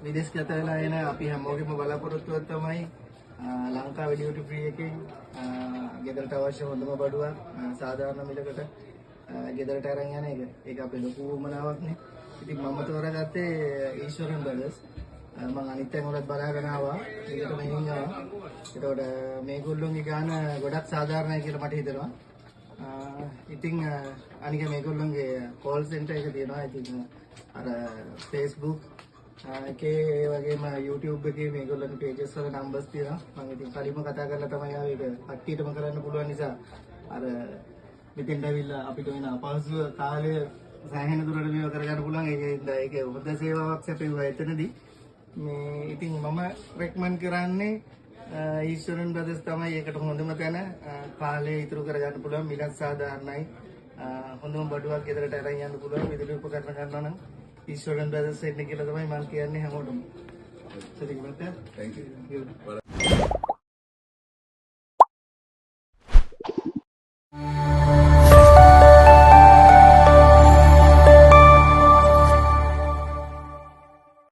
විදේශගත වෙලා එන අපි හැමෝගෙම බලාපොරොත්තුවක් තමයි ලංකාවේ ඩියුටි ෆ්‍රී එකකින් ගෙදරට අවශ්‍ය හොඳම බඩුවක් සාධාරණ මිලකට ගෙදරට අරන් යන එක. ඒක අපේ ලොකු උවමනාවක්නේ. ඉතින් මම තෝරාගත්තේ ඊශ්වරන් බ්‍රදර්ස්. මම අනිත් තැන් වලත් බලාගෙන ආවා. ඒකට මෙහින් ආවා. ඒතකොට මේගොල්ලෝගේ ගාන ගොඩක් සාධාරණයි කියලා මට හිතෙනවා. ඉතින් අනික මේගොල්ලෝගේ කෝල් සෙන්ටර් එක තියෙනවා. ඉතින් අර Facebook එකේ ඒ වගේම YouTube එකේ මේගොල්ලන්ගේ pages වල numbers තියෙනවා. මම ඉතින් කලින්ම කතා කරලා තමයි ආවේ. ඒක කට්ටියටම කරන්න පුළුවන් නිසා අර මෙතෙන්ට ඇවිල්ලා අපිට වෙන අපහසු කාලය සෑහෙන දුරට මේව කරගන්න පුළුවන්. ඒක හොඳ සේවාවක් සැපෙවුවා එතනදී. මේ ඉතින් මම රෙකමන්ඩ් කරන්නේ ඊශ්වරන් බ්‍රදර්ස් තමයි ඒකට හොඳම තැන. කාලය ඉතුරු කරගන්න පුළුවන්, මිලත් සාධාරණයි. හොඳම බඩුවක් ගෙදරට අරන් යන්න පුළුවන්. විදුලි උපකරණ ගන්නවා නම් ඊශ්වරන් බ්‍රදර්ස් එන්න කියලා තමයි මම කියන්නේ හැමෝටම. Thank you.